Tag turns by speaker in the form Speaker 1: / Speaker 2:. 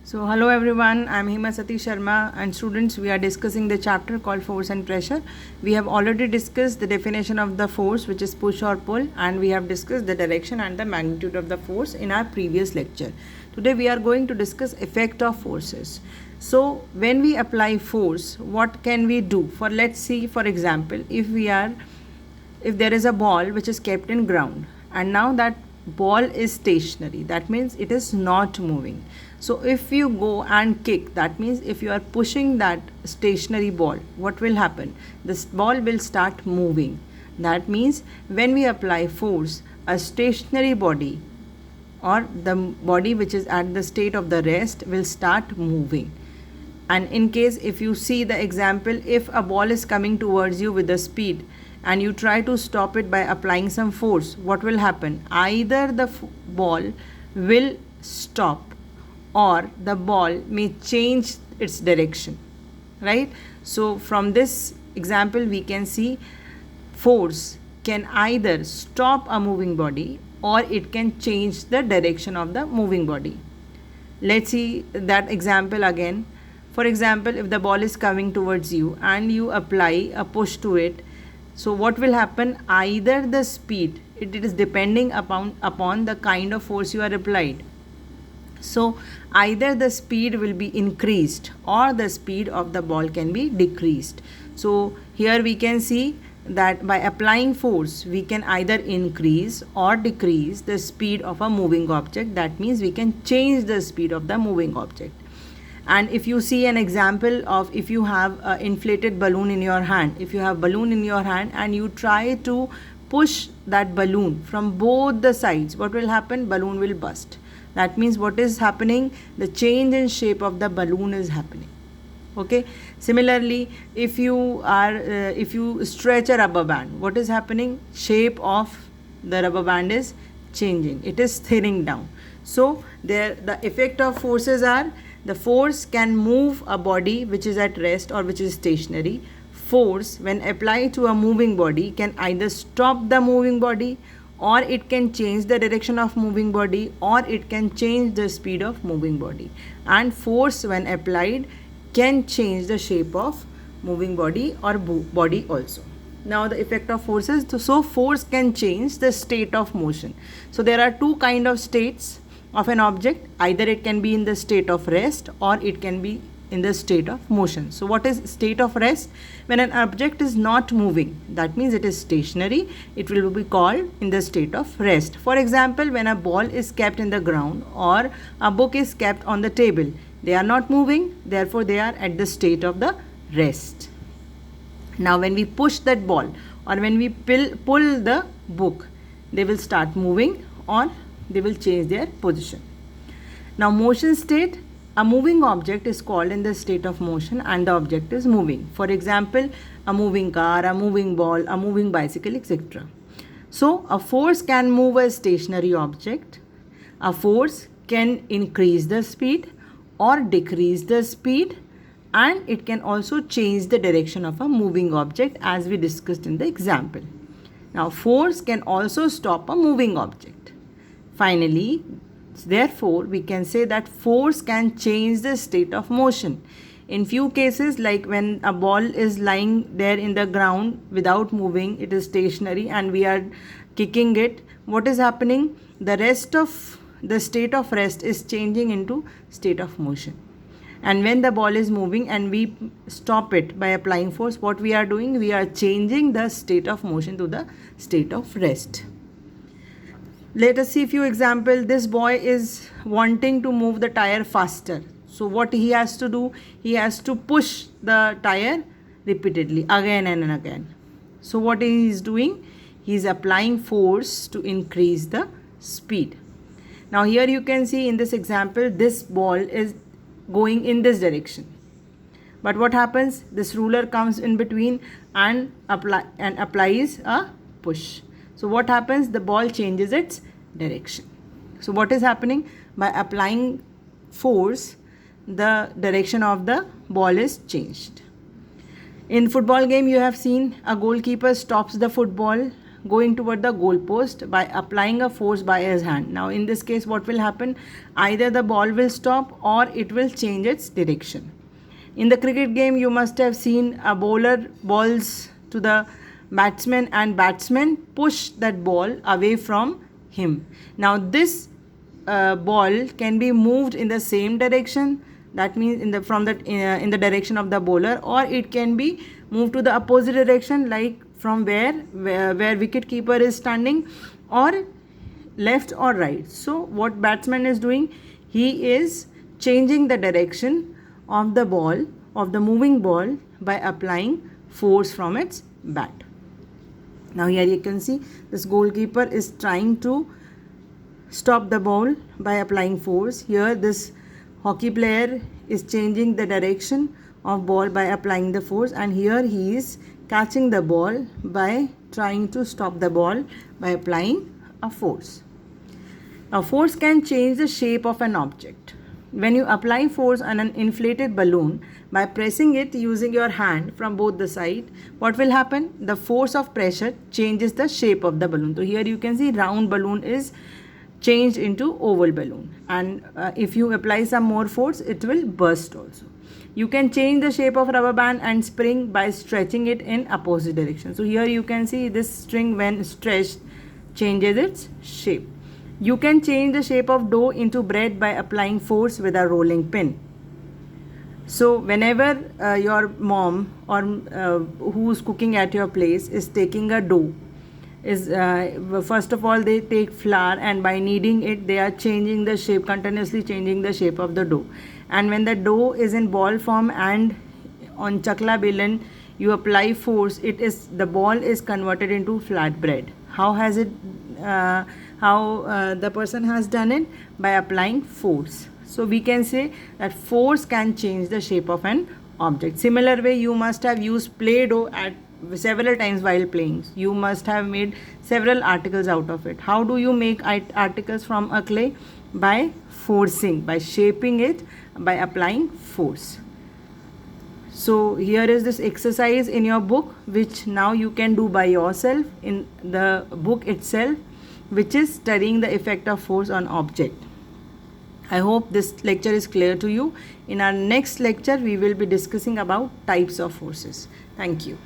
Speaker 1: So hello everyone, I am Hima Sati Sharma and students, we are discussing the chapter called force and pressure. We have already discussed the definition of the force, which is push or pull, and we have discussed the direction and the magnitude of the force in our previous lecture. Today we are going to discuss effect of forces. So when we apply force, what can we do? Let's see, for example, if there is a ball which is kept in ground and now that ball is stationary, that means it is not moving. So if you go and kick, that means if you are pushing that stationary ball, what will happen? This ball will start moving. That means when we apply force, a stationary body or the body which is at the state of the rest will start moving. And in case if you see the example, if a ball is coming towards you with a speed and you try to stop it by applying some force, what will happen? Either the ball will stop or the ball may change its direction, right? So from this example we can see force can either stop a moving body or it can change the direction of the moving body. Let's see that example again. For example, if the ball is coming towards you and you apply a push to it, so what will happen? Either the speed, it is depending upon the kind of force you are applied. So either the speed will be increased or the speed of the ball can be decreased. So here we can see that by applying force we can either increase or decrease the speed of a moving object. That means we can change the speed of the moving object. And if you see an example of, if you have an inflated balloon in your hand, if you have balloon in your hand and you try to push that balloon from both the sides, what will happen? Balloon will burst. That means what is happening? The change in shape of the balloon is happening. Okay. Similarly, if you stretch a rubber band, what is happening? Shape of the rubber band is changing. It is thinning down. So the effect of forces are, the force can move a body which is at rest or which is stationary. Force, when applied to a moving body, can either stop the moving body or it can change the direction of moving body or it can change the speed of moving body. And force when applied can change the shape of moving body or body also. Now the effect of forces, so force can change the state of motion. So there are two kind of states of an object. Either it can be in the state of rest or it can be in the state of motion. So what is state of rest? When an object is not moving, that means it is stationary, it will be called in the state of rest. For example, when a ball is kept in the ground or a book is kept on the table, they are not moving, therefore they are at the state of the rest. Now when we push that ball or when we pull the book, they will start moving or they will change their position. Now motion state, a moving object is called in the state of motion and the object is moving. For example, a moving car, a moving ball, a moving bicycle, etc. So a force can move a stationary object. A force can increase the speed or decrease the speed, and it can also change the direction of a moving object as we discussed in the example. Now force can also stop a moving object. Finally, therefore, we can say that force can change the state of motion. In few cases, like when a ball is lying there in the ground without moving, it is stationary and we are kicking it, what is happening? The state of rest is changing into state of motion. And when the ball is moving and we stop it by applying force, what we are doing? We are changing the state of motion to the state of rest. Let us see a few examples. This boy is wanting to move the tire faster. So what he has to do? He has to push the tire repeatedly again and again. So what he is doing? He is applying force to increase the speed. Now here you can see in this example, this ball is going in this direction. But what happens? This ruler comes in between and applies a push. So what happens? The ball changes its direction. So what is happening? By applying force, the direction of the ball is changed. In football game, you have seen a goalkeeper stops the football going toward the goalpost by applying a force by his hand. Now in this case what will happen? Either the ball will stop or it will change its direction. In the cricket game you must have seen a bowler balls to the batsman and batsman push that ball away from him. Now this ball can be moved in the same direction, that means in the direction of the bowler, or it can be moved to the opposite direction, like from where wicket keeper is standing, or left or right. So what batsman is doing, he is changing the direction of the ball, of the moving ball, by applying force from its bat. Now here you can see this goalkeeper is trying to stop the ball by applying force. Here this hockey player is changing the direction of ball by applying the force, and here he is catching the ball by trying to stop the ball by applying a force. Now force can change the shape of an object. When you apply force on an inflated balloon by pressing it using your hand from both the side, what will happen? The force of pressure changes the shape of the balloon. So here you can see round balloon is changed into oval balloon, and if you apply some more force it will burst also. You can change the shape of rubber band and spring by stretching it in opposite direction. So here you can see this string when stretched changes its shape. You can change the shape of dough into bread by applying force with a rolling pin. So whenever your mom or who's cooking at your place is taking a dough, is first of all they take flour, and by kneading it they are changing the shape, continuously changing the shape of the dough. And when the dough is in ball form and on chakla belan you apply force, the ball is converted into flat bread. How has it the person has done it? By applying force. So we can say that force can change the shape of an object. Similar way, you must have used Play-Doh at several times while playing. You must have made several articles out of it. How do you make articles from a clay? By forcing, by shaping it, by applying force. So here is this exercise in your book, which now you can do by yourself in the book itself, which is studying the effect of force on object. I hope this lecture is clear to you. In our next lecture, we will be discussing about types of forces. Thank you.